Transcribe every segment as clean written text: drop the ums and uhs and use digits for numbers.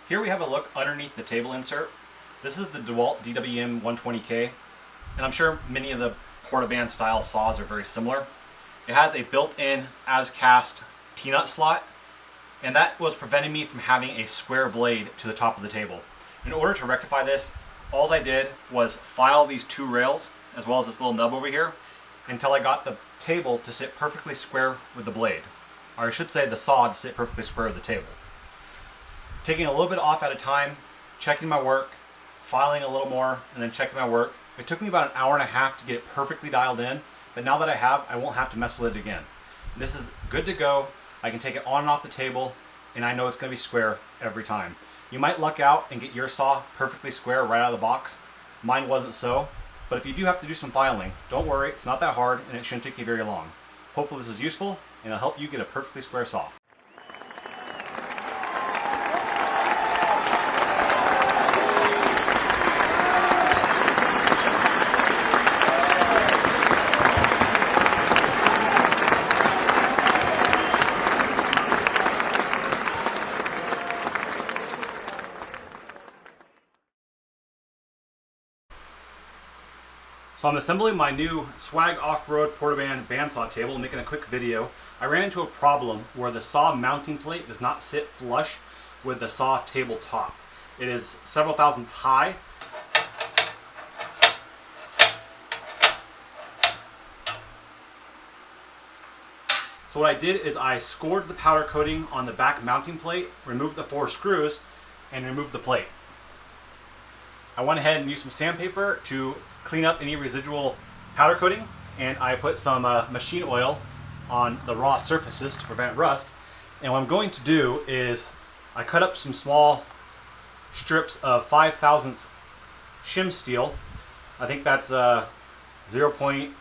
Here we have a look underneath the table insert. This is the DeWalt DWM 120K, and I'm sure many of the Portaband style saws are very similar. It has a built-in as-cast T-nut slot, and that was preventing me from having a square blade to the top of the table. In order to rectify this, all I did was file these two rails, as well as this little nub over here, until I got the table to sit perfectly square with the blade. Or I should say the saw to sit perfectly square with the table. Taking a little bit off at a time, checking my work, filing a little more, and then checking my work. It took me about an hour and a half to get it perfectly dialed in, but now that I have, I won't have to mess with it again. This is good to go. I can take it on and off the table, and I know it's going to be square every time. You might luck out and get your saw perfectly square right out of the box. Mine wasn't so, but if you do have to do some filing, don't worry, it's not that hard and it shouldn't take you very long. Hopefully this is useful, and it'll help you get a perfectly square saw. So I'm assembling my new Sawg off-road Portaband bandsaw table and making a quick video. I ran into a problem where the saw mounting plate does not sit flush with the saw table top. It is several thousandths high. So what I did is I scored the powder coating on the back mounting plate, removed the 4 screws, and removed the plate. I went ahead and used some sandpaper to clean up any residual powder coating, and I put some machine oil on the raw surfaces to prevent rust. And what I'm going to do is I cut up some small strips of 5/1000 shim steel. I think that's 0.125,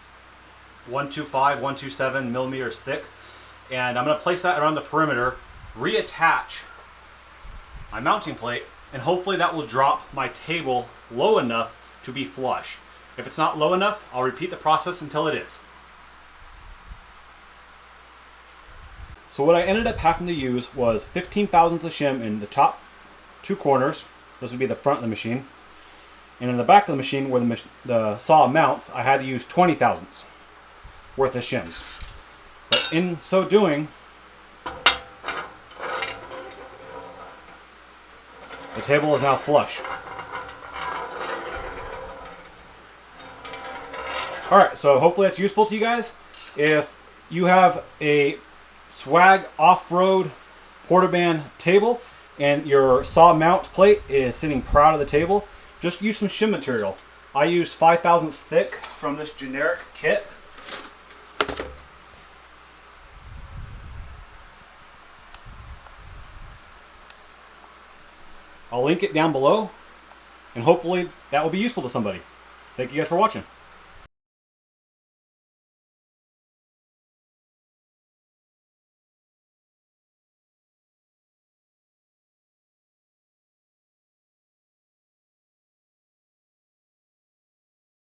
127 millimeters thick. And I'm going to place that around the perimeter, reattach my mounting plate, and hopefully that will drop my table low enough to be flush. If it's not low enough, I'll repeat the process until it is. So what I ended up having to use was 15 thousandths of shim in the top 2 corners. This would be the front of the machine. And in the back of the machine where the saw mounts, I had to use 20 thousandths worth of shims. But in so doing, the table is now flush. Alright, so hopefully that's useful to you guys. If you have a Sawg off-road Portaband table and your saw mount plate is sitting proud of the table, just use some shim material. I used 5/1000 thick from this generic kit. I'll link it down below, and hopefully that will be useful to somebody. Thank you guys for watching.